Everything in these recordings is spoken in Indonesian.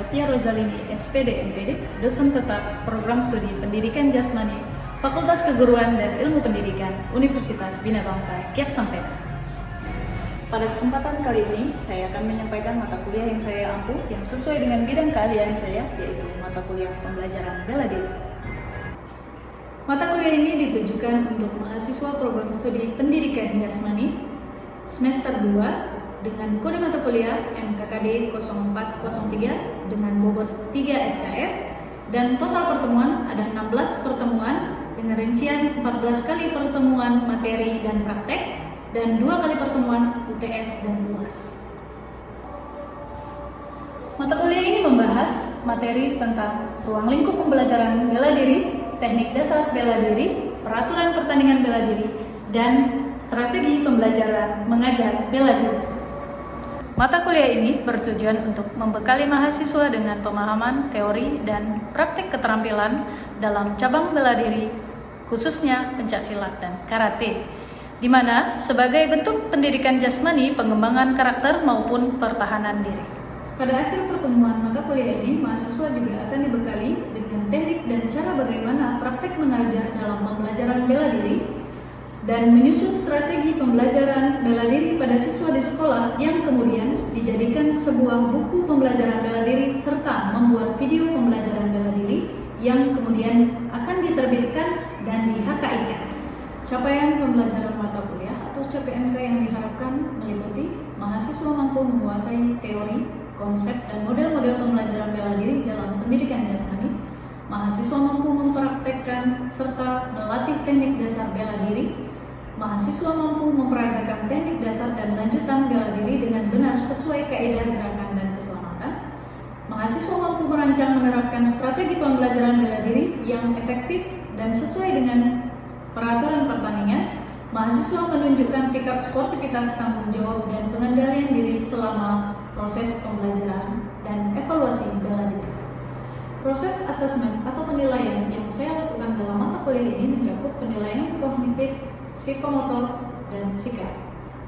Elvia Rozalini, SPD MPD, dosen tetap Program Studi Pendidikan Jasmani, Fakultas Keguruan dan Ilmu Pendidikan, Universitas Bina Bangsa, Kiat Sampena. Pada kesempatan kali ini, saya akan menyampaikan mata kuliah yang saya ampuh yang sesuai dengan bidang keahlian saya, yaitu mata kuliah pembelajaran bela diri. Mata kuliah ini ditujukan untuk mahasiswa Program Studi Pendidikan Jasmani semester 2 dengan kode mata kuliah MKKD 0403 dengan bobot 3 SKS dan total pertemuan ada 16 pertemuan dengan rincian 14 kali pertemuan materi dan praktek dan 2 kali pertemuan UTS dan UAS. Mata kuliah ini membahas materi tentang ruang lingkup pembelajaran bela diri, teknik dasar bela diri, peraturan pertandingan bela diri, dan strategi pembelajaran mengajar bela diri. Mata kuliah ini bertujuan untuk membekali mahasiswa dengan pemahaman teori dan praktik keterampilan dalam cabang bela diri, khususnya pencaksilat dan karate, di mana sebagai bentuk pendidikan jasmani, pengembangan karakter maupun pertahanan diri. Pada akhir pertemuan mata kuliah ini, mahasiswa juga akan dibekali dengan teknik dan cara bagaimana praktik mengajar dalam pembelajaran bela diri dan menyusun strategi pembelajaran bela diri pada siswa di sekolah yang kemudian dijadikan sebuah buku pembelajaran bela diri serta membuat video pembelajaran bela diri yang kemudian akan diterbitkan dan di-HKI-kan. Capaian pembelajaran mata kuliah atau CPMK yang diharapkan meliputi mahasiswa mampu menguasai teori, konsep, dan model-model pembelajaran bela diri dalam pendidikan jasmani, mahasiswa mampu mempraktekkan serta melatih teknik dasar bela diri, mahasiswa mampu memperagakan teknik dasar dan lanjutan bela diri dengan benar sesuai kaidah gerakan dan keselamatan. Mahasiswa mampu merancang menerapkan strategi pembelajaran bela diri yang efektif dan sesuai dengan peraturan pertandingan. Mahasiswa menunjukkan sikap sportivitas, tanggung jawab, dan pengendalian diri selama proses pembelajaran dan evaluasi bela diri. Proses asesmen atau penilaian yang saya lakukan dalam mata kuliah ini mencakup penilaian kognitif, psikomotor, dan sikap,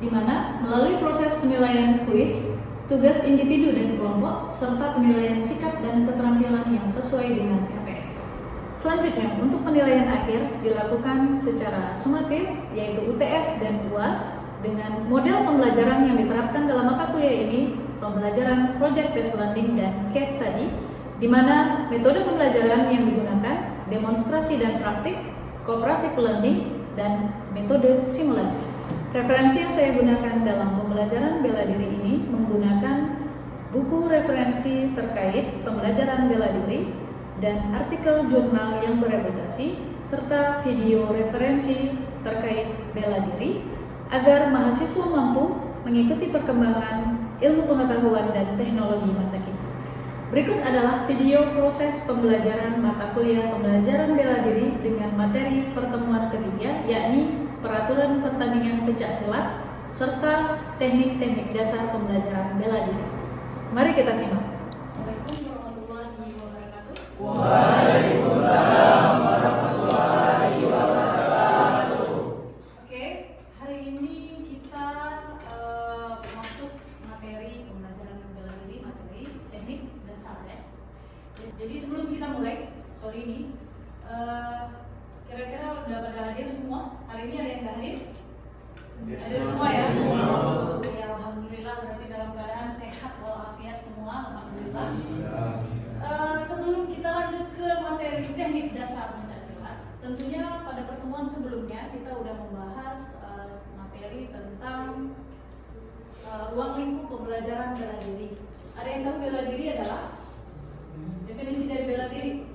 di mana melalui proses penilaian kuis, tugas individu dan kelompok, serta penilaian sikap dan keterampilan yang sesuai dengan RPS. Selanjutnya, untuk penilaian akhir dilakukan secara sumatif, yaitu UTS dan UAS, dengan model pembelajaran yang diterapkan dalam mata kuliah ini, pembelajaran Project Based Learning dan Case Study, di mana metode pembelajaran yang digunakan demonstrasi dan praktik, cooperative learning, dan metode simulasi. Referensi yang saya gunakan dalam pembelajaran bela diri ini menggunakan buku referensi terkait pembelajaran bela diri dan artikel jurnal yang bereputasi serta video referensi terkait bela diri agar mahasiswa mampu mengikuti perkembangan ilmu pengetahuan dan teknologi masa kini. Berikut adalah video proses pembelajaran mata kuliah pembelajaran bela diri dengan materi pertemuan ketiga, yakni peraturan pertandingan pencaksilat serta teknik-teknik dasar pembelajaran bela diri. Mari kita simak. Assalamualaikum warahmatullahi wabarakatuh. Waalaikumsalam warahmatullahi wabarakatuh. Oke, hari ini kita masuk materi pembelajaran bela diri, materi teknik dasar ya. Jadi sebelum kita mulai, kira-kira udah pada hadir semua? Hari ini ada yang nggak hadir? Hadir semua ya? Ya, alhamdulillah, berarti dalam keadaan sehat walafiat semua, alhamdulillah. Sebelum kita lanjut ke materi teknik dasar pencaksilat, tentunya pada pertemuan sebelumnya kita udah membahas materi tentang ruang lingkup pembelajaran bela diri. Ada yang tahu bela diri adalah? Definisi dari bela diri.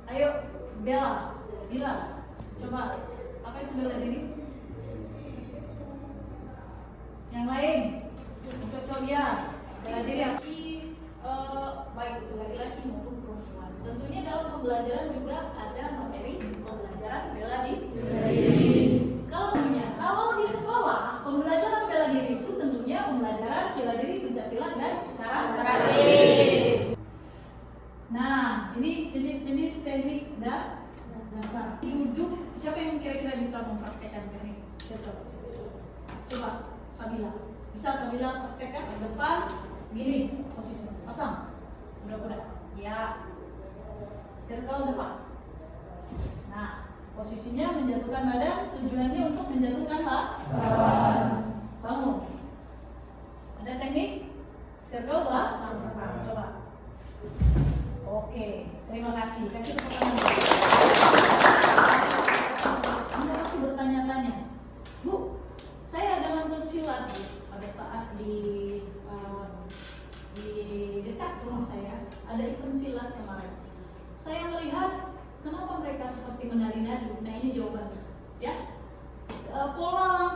Ayo, Bila. Coba, apa itu bela diri? Yang lain, cocok ya. Bela diri baik itu laki-laki maupun perempuan. Tentunya dalam pembelajaran juga ada materi pembelajaran bela diri. Kalau di sekolah, pembelajaran bela diri itu tentunya pembelajaran bela diri pencaksilat dan karate. Nah, ini jenis-jenis teknik dasar. Duduk, siapa yang kira-kira bisa mempraktekkan teknik? Coba, Sabila. Bisa Sabila praktekkan? Depan, gini, posisi. Pasang. Udah. Ya, circle depan. Nah, posisinya menjatuhkan badan, tujuannya untuk menjatuhkan lawan. Bangun. Ada teknik circle belakang. Coba. Oke, terima kasih. Kasih tepuk tangan. Anda pasti bertanya-tanya, Bu, saya ada nonton silat pada saat di dekat rumah saya ada event silat kemarin. Saya melihat kenapa mereka seperti menari-nari. Nah, ini jawabannya, ya. Pola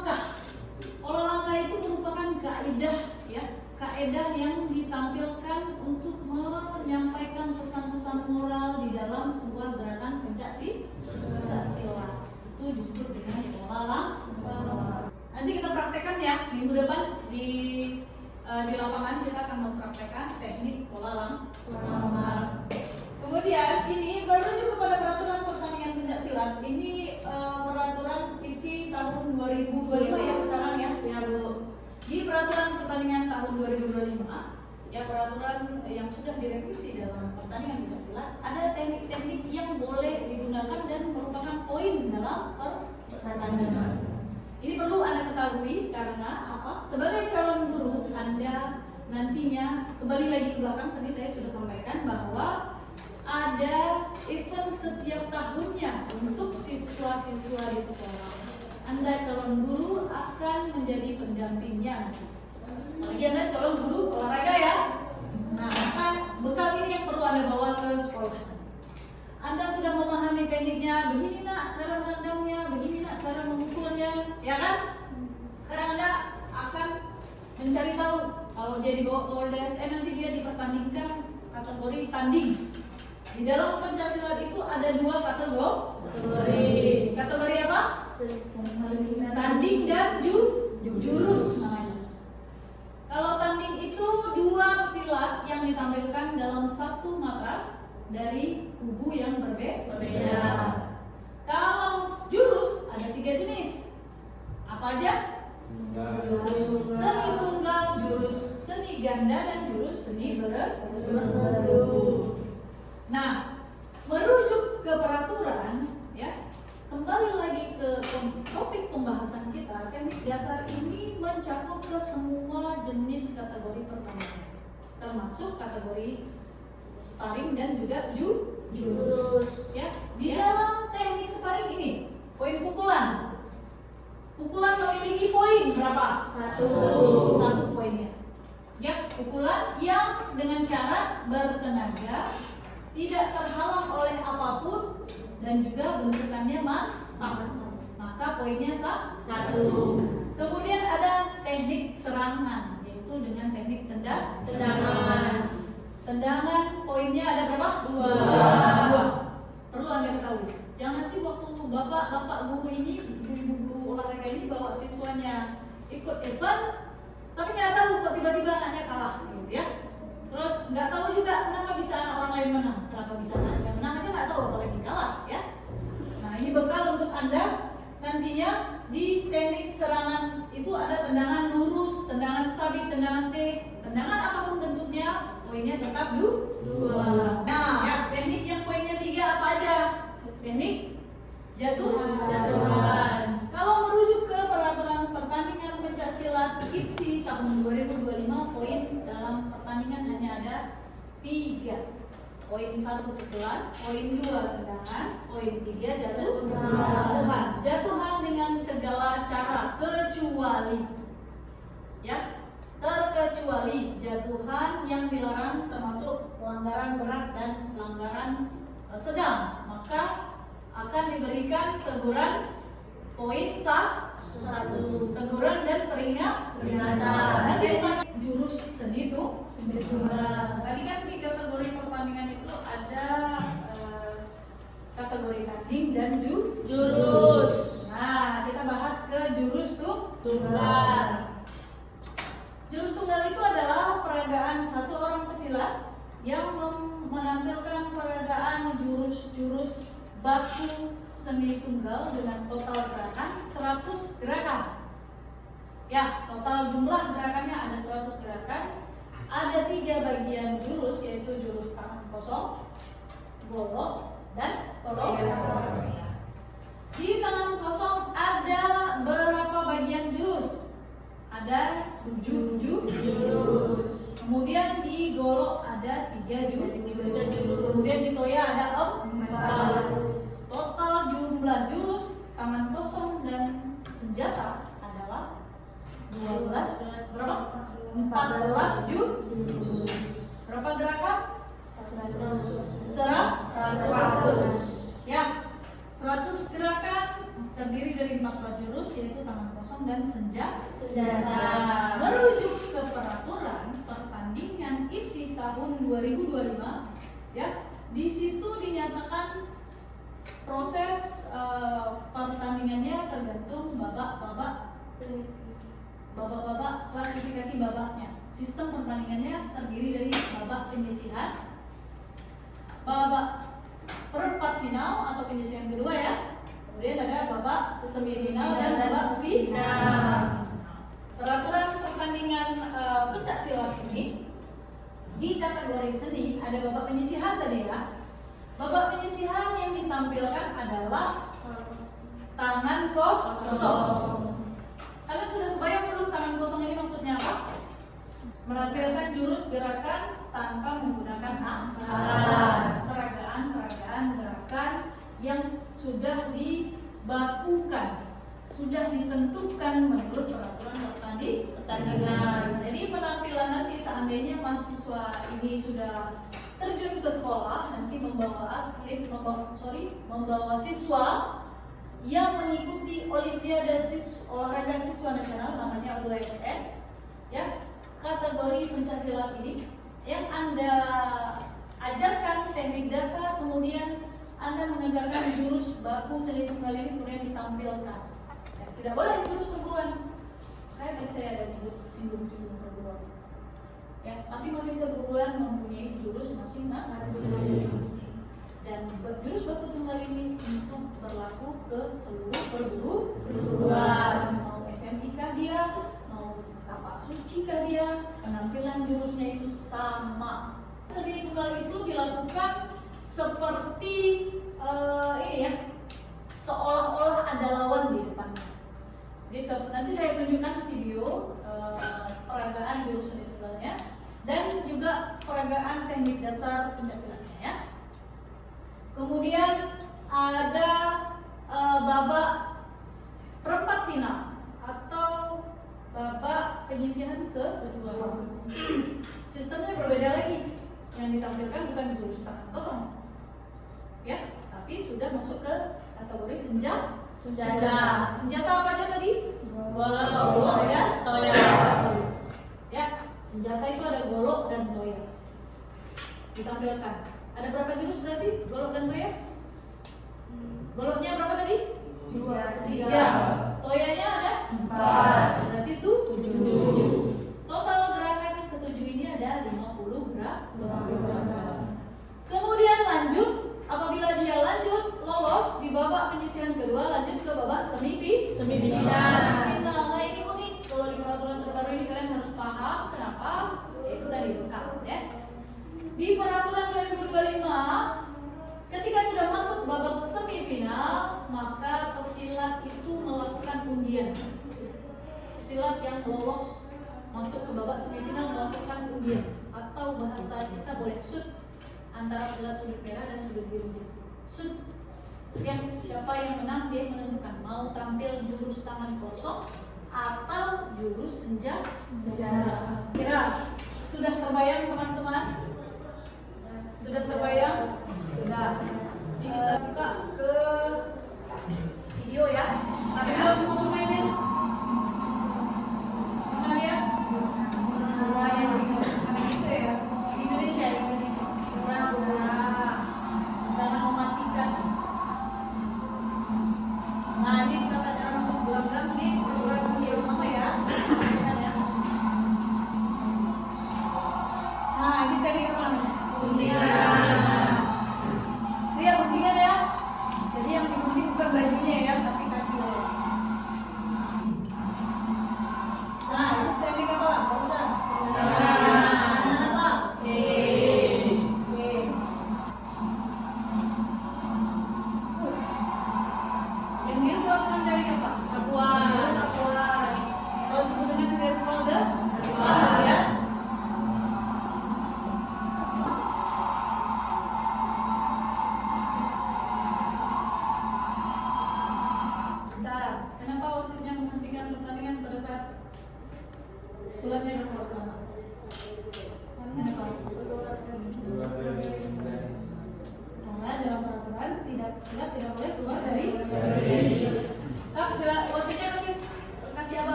langkah itu merupakan kaidah, ya, kaidah yang ditampilkan untuk menyampaikan pesan-pesan moral di dalam sebuah gerakan pencak silat. Itu disebut dengan pola langkah. Nanti kita praktekkan ya minggu depan di lapangan kita akan mempraktekkan teknik pola langkah. Kemudian ini merujuk kepada peraturan pertandingan pencak silat. Ini peraturan IPSI tahun 2025 ya sekarang ya. Ya Bu. Di peraturan pertandingan tahun 2025 ya, peraturan yang sudah direvisi dalam pertandingan pencak silat, ada teknik-teknik yang boleh digunakan dan merupakan poin dalam pertandingan. Ini perlu Anda ketahui karena apa? Sebagai calon guru, Anda nantinya kembali lagi ke belakang, tadi saya sudah sampaikan bahwa ada event setiap tahunnya untuk siswa-siswa di sekolah. Anda calon guru akan menjadi pendampingnya. Bagi Anda calon guru olahraga ya. Nah, maka bekal ini yang perlu Anda bawa ke sekolah. Anda sudah memahami tekniknya, begini nak cara menendangnya, begini nak cara memukulnya, ya kan? Sekarang Anda akan mencari tahu kalau dia dibawa ke DSN nanti dia dipertandingkan kategori tanding. Di dalam pencaksilat itu ada dua kategori. Kategori apa? Tanding dan jurus namanya. Kalau tanding itu dua pesilat yang ditampilkan dalam satu matras dari kubu yang berbeda. Kalau jurus ada 3 jenis. Apa aja? Seni tunggal, jurus seni ganda, dan jurus seni bergu. Nah, merujuk ke peraturan, ya, kembali lagi ke topik pembahasan kita. Teknik dasar ini mencakup ke semua jenis kategori pertandingan, termasuk kategori sparring dan juga jurus. Ya, di dalam teknik sparring ini, poin pukulan memiliki poin berapa? 1 poinnya. Ya, pukulan yang dengan syarat bertenaga, tidak terhalang oleh apapun, dan juga bentukannya mantap, maka poinnya 1. Kemudian ada teknik serangan, yaitu dengan teknik tendangan poinnya ada berapa? 2. Perlu Anda ketahui. Jangan nanti waktu bapak guru ini, ibu guru olahraga ini bawa siswanya ikut event, tapi nggak tahu kok tiba-tiba anaknya kalah, gitu ya. Terus nggak tahu juga kenapa bisa orang lain menang, kenapa bisa anaknya menang aja nggak tahu apalagi kalah, ya. Nah, ini bekal untuk Anda nantinya di teknik serangan itu ada tendangan lurus, tendangan sabi, tendangan T, tendangan apapun bentuknya, poinnya tetap 2. Nah, ya, teknik yang poinnya 3 apa aja? Teknik jatuhan. Kalau merujuk ke peraturan pertandingan pencaksilat IPSI tahun 2025, poin dalam pertandingan hanya ada 3. Poin 1 pukulan, poin 2 tendangan, poin 3 jatuhan. Jatuhan dengan segala cara kecuali, ya, terkecuali jatuhan yang dilarang termasuk pelanggaran berat dan pelanggaran sedang, maka akan diberikan teguran poin 1, teguran dan peringatan. Nanti kita jurus seni itu. Tadi kan di kategori pertandingan itu ada kategori tanding dan jurus. Nah, kita bahas ke jurus tunggal. Jurus tunggal itu adalah peragaan satu orang pesilat yang menampilkan peragaan jurus-jurus baku seni tunggal dengan total gerakan 100 gerakan. Ya, total jumlah gerakannya ada 100 gerakan. Ada 3 bagian jurus, yaitu jurus tangan kosong, golok, dan toya. Di tangan kosong ada berapa bagian jurus? Ada 7 jurus. Kemudian di golok ada 3 jurus. Kemudian di toya ada 4. Total jumlah jurus tangan kosong dan senjata adalah 12 berapa? 14 jurus. Berapa gerakan? 100. Ya, 100 gerakan terdiri dari 14 jurus, yaitu tangan kosong dan senjata. Merujuk ke peraturan pertandingan IPSI tahun 2025, ya, di situ dinyatakan proses pertandingannya tergantung babak klasifikasi babaknya. Sistem pertandingannya terdiri dari babak penyisihan, babak perempat final atau penyisihan kedua ya. Kemudian ada babak semifinal dan babak final. Peraturan pertandingan pencak silat ini di kategori seni ada babak penyisihan tadi ya. Babak penyisihan yang ditampilkan adalah tangan kosong. Kalian sudah kebayang belum tangan kosong ini maksudnya apa? Menampilkan jurus gerakan tanpa menggunakan alat. Peragaan gerakan yang sudah dibakukan, sudah ditentukan menurut peraturan pertandingan. Jadi penampilan nanti seandainya mahasiswa ini sudah terjun ke sekolah, nanti membawa siswa yang mengikuti Olimpiade Olahraga Siswa Nasional, namanya O2SN, ya, kategori pencaksilat ini yang Anda ajarkan teknik dasar, kemudian Anda mengajarkan jurus baku seni tunggal ini, kemudian ditampilkan. Ya, tidak boleh jurus perguruan. Saya ada nyebut singgung-singgung perguruan. Ya, masing-masing perguruan mempunyai jurus masing-masing. Dan jurus baku tunggal ini untuk berlaku ke seluruh perguruan. Mau SMI kah dia, mau apa suci kah dia, penampilan jurusnya itu sama. Seni tunggal itu dilakukan seperti ini ya, seolah-olah ada lawan di depannya. Jadi nanti saya tunjukkan video peragaan jurus seni tunggalnya dan juga peragaan teknik dasar pencaksilatnya ya. Kemudian ada babak perempat final atau babak penyisihan kedua. Sistemnya berbeda lagi. Yang ditampilkan bukan jurus tangan kosong, ya, tapi sudah masuk ke kategori senjata. Senjata apa aja tadi? Golok dan toya. Ya, senjata itu ada golok dan toya. Ditampilkan. Ada berapa jurus berarti? Golok dan toya? Goloknya berapa tadi? 3. Toyanya ada 4. Berarti itu 7. Total gerakan ke-7 ini ada 50 gerakan. Kemudian lanjut, apabila dia lanjut lolos di babak penyisihan kedua, lanjut ke babak semifinal. Nah, ini unik. Kalau di peraturan terbaru ini kalian harus paham kenapa? Itu tadi bekal ya. Di peraturan 2025, ketika sudah masuk babak semifinal, maka pesilat itu melakukan undian. Pesilat yang lolos masuk ke babak semifinal melakukan undian, atau bahasa kita boleh shoot antara pesilat sudut merah dan sudut biru. Shoot, yang siapa yang menang dia menentukan mau tampil jurus tangan kosong atau jurus senjata. Kira sudah terbayang teman-teman? Sudah terbayang? Sudah. Jadi kita buka ke video ya. Tapi kalau mau mainin, kita lihat. Nah, yang sini. Karena gitu ya. Indonesia. Karena mematikan. Nah, ini kita cara masuk belakang nih. Program masih lama ya. Nah, ini tadi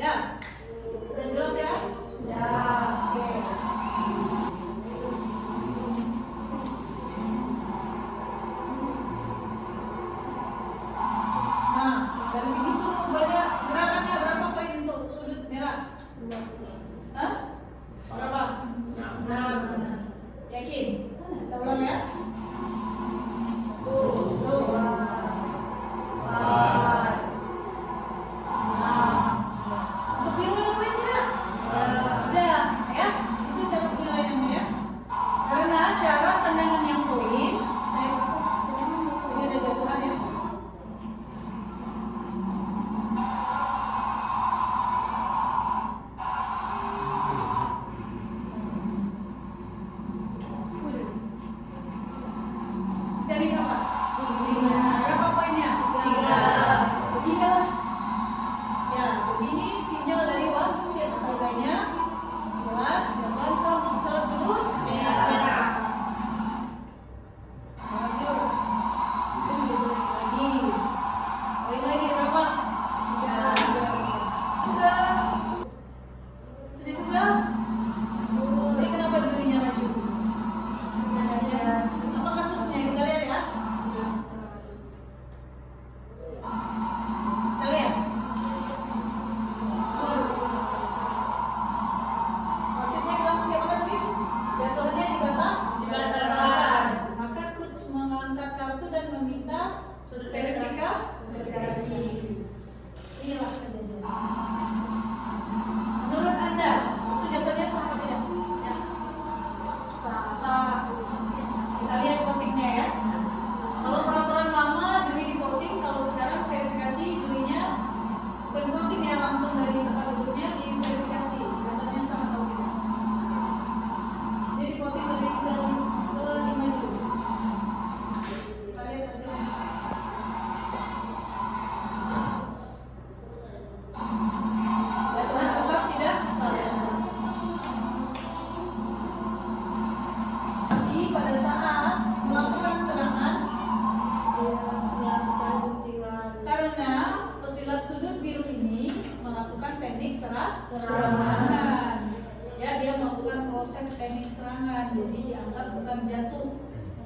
Ya, sudah jelas ya? Sudah. Oke. Nah, dari sini tuh banyak gerakannya. Berapa poin untuk sudut merah? Hah? Berapa? 6. Yakin? Kita ulang ya. Tuh. 4. Untuk biru ada poinnya? Ada, ya. Itu cara penilaiannya ya. Karena syarat tendangan yang poin, saya sebut ini ada jatuhan ya. Dari berapa? 5. Berapa poinnya? 3 lah. Ya, ini sinyal dari wasit harganya. Jelas, jangan salah sudut. Merah. Maju. Lagi berapa? 3. Sudah tunggal? Ini kenapa jurinya maju? Apa kasusnya? Kita lihat ya. Kita lihat. Wasitnya bilang kayak apa tadi? Jatuhannya dibatalkan. Maka coach mengangkat kartu dan meminta verifikasi. Inilah kejadian. Menurut Anda, itu jatuhnya sah atau tidak? Ya. Sah. Kita lihat votingnya ya. Kalau peraturan lama juri di voting, kalau sekarang verifikasi jurinya bukan voting ya, langsung dari tempat duduknya diverifikasi jatuhnya sah atau tidak. Jadi voting dari ke 5 juri. Kita lihat hasilnya. Jatuhnya tetap tidak sah. Tapi pada saat melakukan serangan, karena pesilat sudut biru ini melakukan teknik serangan. Ya, dia melakukan proses teknik serangan, jadi dianggap bukan jatuh,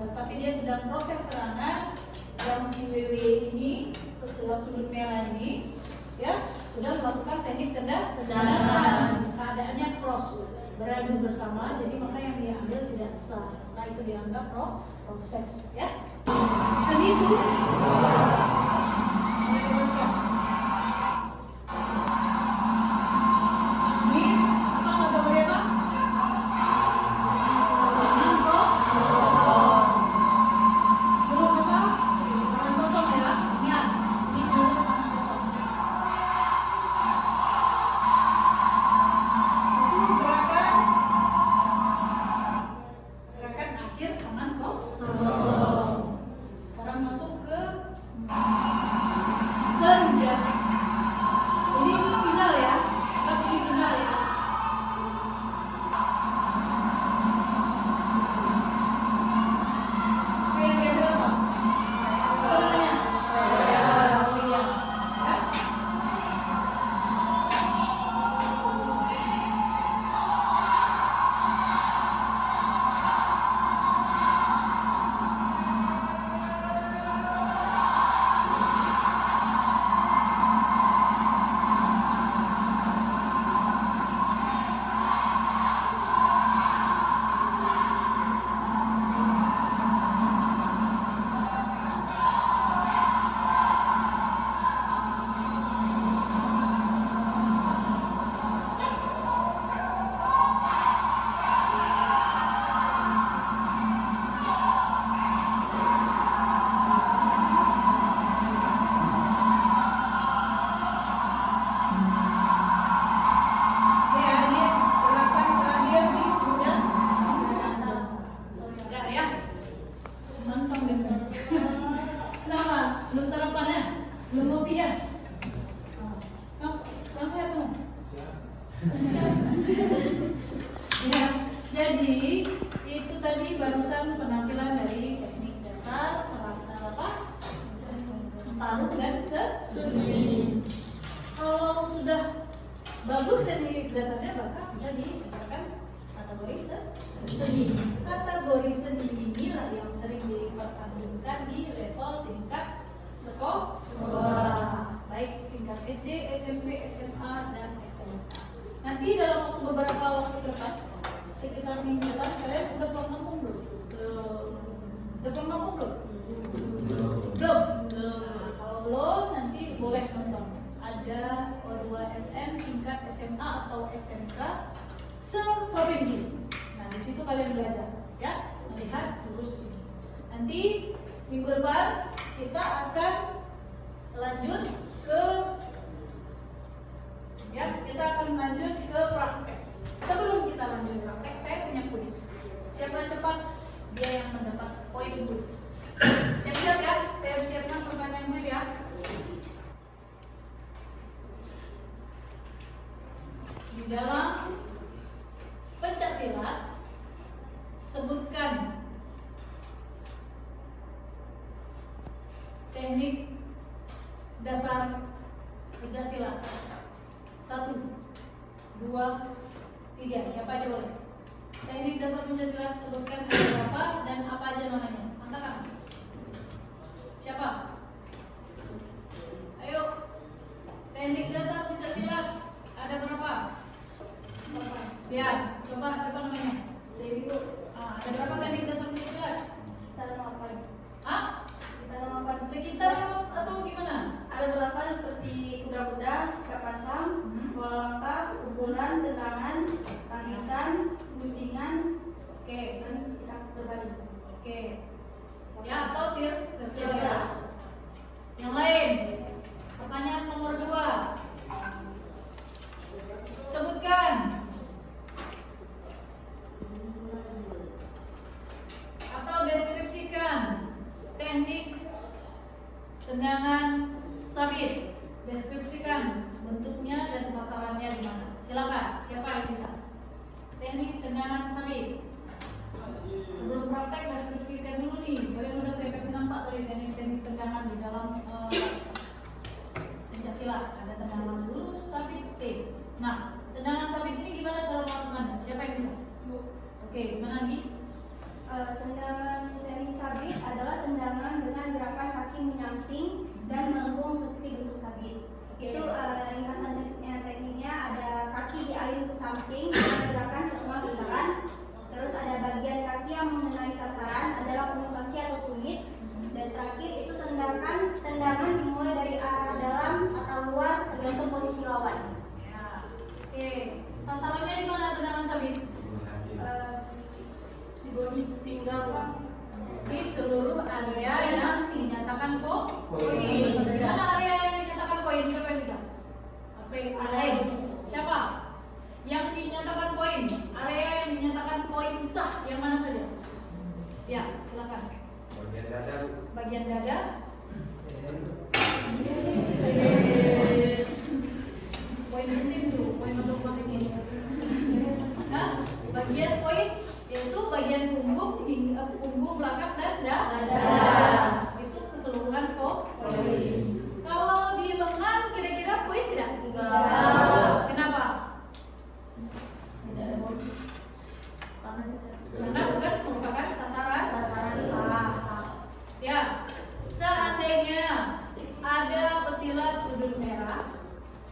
tetapi dia sedang proses serangan. Yang si WW ini, pesilat sudut merah ini, ya sudah melakukan teknik tendangan. Keadaannya cross, beradu bersama, jadi maka yang diambil tidak sah. Nah, itu dianggap proses, ya. Seni itu. Ini apa kategori apa? Mangkok. Belum apa? Tangan kosong ya. Ingat, ini jalur tangan kosong. Itu gerakan akhir tangan kosong. Sekarang masuk ke senja. Ini final ya, tapi ini final ya. Saya kira apa? Apa namanya? Oh iya. Ya. Ya, jadi itu tadi barusan penampilan dari teknik dasar serata apa? Taruh dan sembunyi. Kalau sudah dasarnya berapa? Bisa dikatakan kategori seni. Kategori seni inilah yang sering dipertandingkan di level tingkat sekolah, baik tingkat SD, SMP, SMA, dan SMK. Nanti dalam beberapa waktu ke depan, sekitar minggu depan, kalian udah pernah ngomong belum? Udah pernah ngomong belum? Belum. Nah, kalau belum, nanti boleh nonton. Ada O2SM tingkat SMA atau SMK se-provinsi. Nah, di situ kalian belajar, ya, melihat jurus ini. Nanti minggu depan kita akan lanjut ke praktek. Sebelum kita lanjut praktek, saya punya kuis. Siapa cepat, dia yang mendapat poin kuis. Siap-siap ya, saya siapkan pertanyaan kuis ya. Di dalam pencak silat, sebutkan teknik dasar pencak silat. 1, 2, 3. Siapa aja boleh. Teknik dasar pencak silat, sebutkan ada berapa dan apa aja namanya. Angkat tangan. Siapa? Ayo. Teknik dasar pencak silat ada berapa? Siap. Coba siapa namanya? Dewi. Ada berapa teknik dasar pencak silat? Sekitar 8. Hah? Sekitar atau gimana? Ada beberapa seperti kuda-kuda, sikap pasang, bola langkah, pukulan, tendangan, tangisan, guntingan, dan sikap berbalik. Ya, atau sir. Ya. Yang lain. Pertanyaan nomor 2. Sebutkan atau deskripsikan teknik tendangan sabit. Deskripsikan bentuknya dan sasarannya di mana. Silakan, siapa yang bisa? Teknik tendangan sabit. Sebelum praktek deskripsikan dulu nih. Kalian udah saya kasih nampak tadi teknik-teknik tendangan di dalam pencak ada tendangan lurus, sabit, T. Nah, tendangan sabit ini gimana cara melakukannya? Siapa yang bisa? Oke, gimana nih? Tendangan teknik sabit adalah tendangan dengan gerakan kaki menyamping dan melengkung seperti bentuk sabit. Itu ringkasan tekniknya ada kaki diayun ke samping dengan gerakan setengah lingkaran. Terus ada bagian kaki yang mengenai sasaran adalah ujung kaki atau kulit. Dan terakhir itu tendangan dimulai dari arah dalam atau luar tergantung posisi lawan. Ya. Oke, sasarannya di mana tendangan sabit? Di bodi pinggang. Di seluruh area yang dinyatakan poin. Di mana area yang dinyatakan poin? Siapa yang bisa? Oke, area. Siapa? Yang dinyatakan poin. Area yang dinyatakan poin sah yang mana saja? Ya, silakan. Bagian dada. Bagian dada. Poin penting tuh, poin masuk praktik. Nah, bagian poin yaitu bagian punggung hingga punggung belakang dan dada. Itu keseluruhan poin. Kalau di lengan kira-kira poin tidak? Enggak. Kenapa? Karena bukan merupakan sasaran. Ya, seandainya ada pesilat sudut merah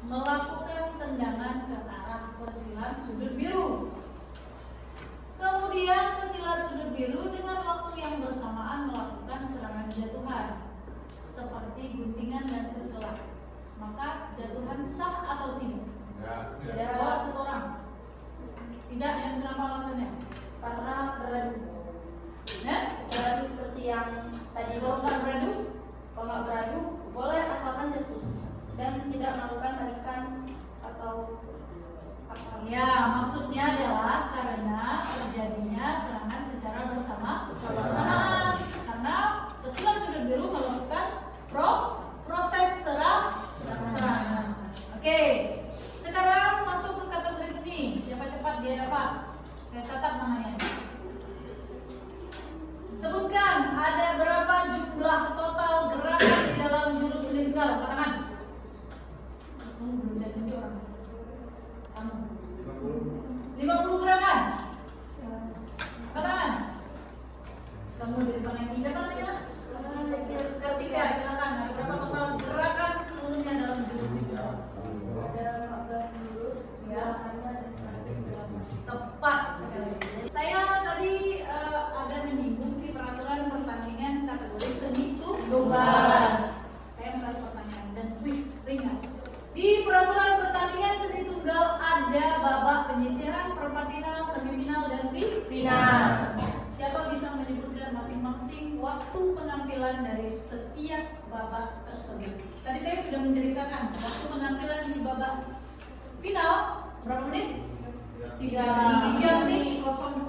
melakukan tendangan ke arah pesilat sudut biru. Kemudian pesilat sudut biru dengan waktu yang bersamaan melakukan serangan jatuhan seperti guntingan dan sergelat. Maka jatuhan sah atau tidak? Tidak. Buat satu orang. Tidak, dan kenapa alasannya? Karena beradu. Beradu seperti yang tadi. Kalau nggak beradu? Kalau nggak beradu boleh asalkan jatuh dan tidak melakukan tarikan atau apa. Ya, maksudnya adalah karena terjadinya serangan secara bersamaan. Karena pesilat sudut biru melakukan proses serangan. Oke, sekarang masuk ke kategori seni. Siapa cepat dia dapat? Saya catat namanya. Sebutkan ada berapa jumlah total gerakan di dalam jurus seni tunggal. Katakan. Belum jadi orang. Kamu. ada babak penyisiran, perempat final, semifinal, dan final. Siapa bisa menyebutkan masing-masing waktu penampilan dari setiap babak tersebut? Tadi saya sudah menceritakan waktu penampilan di babak final berapa menit? 3 menit 0,0.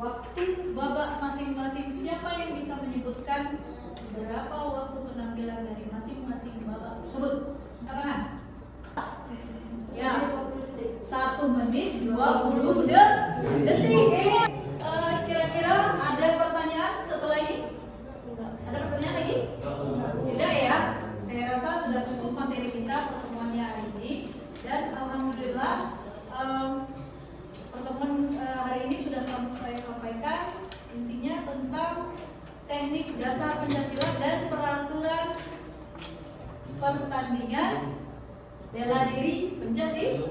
Waktu babak masing-masing, siapa yang bisa menyebutkan berapa waktu penampilan dari masing-masing babak tersebut? Angkat tangan. Ya, 1 menit 20 detik. Kira-kira ada pertanyaan setelah ini? Ada pertanyaan lagi? Tidak ya. Saya rasa sudah cukup materi kita pertemuannya hari ini. Dan alhamdulillah pertemuan hari ini sudah saya sampaikan intinya tentang teknik dasar Pancasila dan peraturan pertandingan bela diri Pancasila.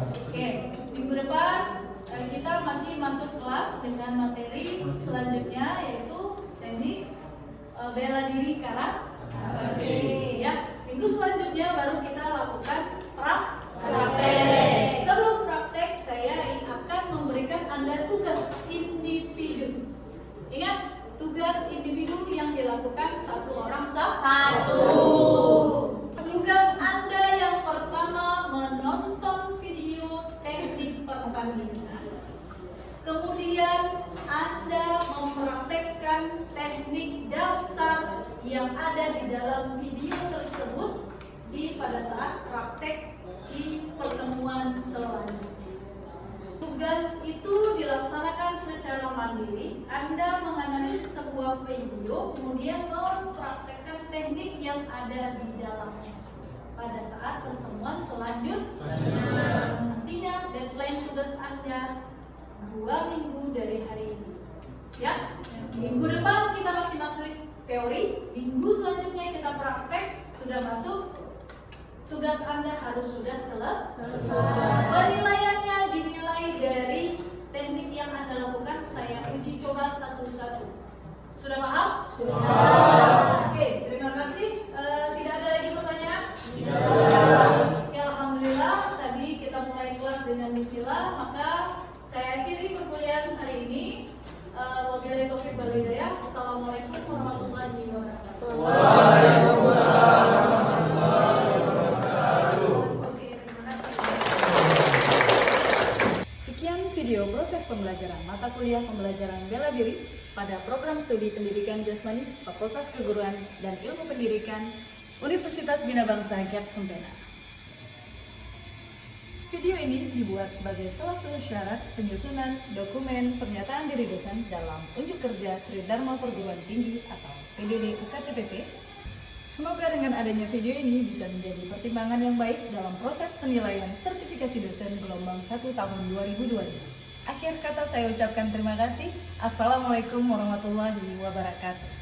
Oke, minggu depan kita masih masuk kelas dengan materi selanjutnya yaitu teknik bela diri karate. Ya, minggu selanjutnya baru kita lakukan praktek. Sebelum praktek saya akan memberikan Anda tugas individu. Ingat, tugas individu yang dilakukan satu orang satu. Tugas Anda yang pertama menonton video teknik pertandingan. Kemudian Anda mempraktekkan teknik dasar yang ada di dalam video tersebut pada saat praktek di pertemuan selanjutnya. Tugas itu dilaksanakan secara mandiri. Anda menganalisis sebuah video, kemudian mempraktekkan teknik yang ada di dalamnya pada saat pertemuan selanjutnya. Nantinya deadline tugas Anda 2 minggu dari hari ini. Ya, minggu depan kita masih masuk teori, minggu selanjutnya kita praktek, sudah masuk. Tugas Anda harus sudah selesai. Penilaiannya dinilai dari teknik yang Anda lakukan. Saya uji coba satu-satu. Sudah paham? Sudah. Oke, terima kasih. Tidak ada lagi pertanyaan? Tidak. Ya, alhamdulillah. Tadi kita mulai kelas dengan bismillah. Maka saya akhiri perkuliahan hari ini. Wabillahi taufiq wal hidayah. Assalamualaikum warahmatullahi wabarakatuh. Waalaikumsalam. Video proses pembelajaran mata kuliah pembelajaran bela diri pada program studi pendidikan jasmani Fakultas Keguruan dan Ilmu Pendidikan Universitas Bina Bangsa Giat Sempena. Video ini dibuat sebagai salah satu syarat penyusunan dokumen pernyataan diri dosen dalam unjuk kerja Tridharma Perguruan Tinggi atau PDD UKTPT. Semoga dengan adanya video ini bisa menjadi pertimbangan yang baik dalam proses penilaian sertifikasi dosen gelombang 1 tahun 2025. Akhir kata saya ucapkan terima kasih. Assalamualaikum warahmatullahi wabarakatuh.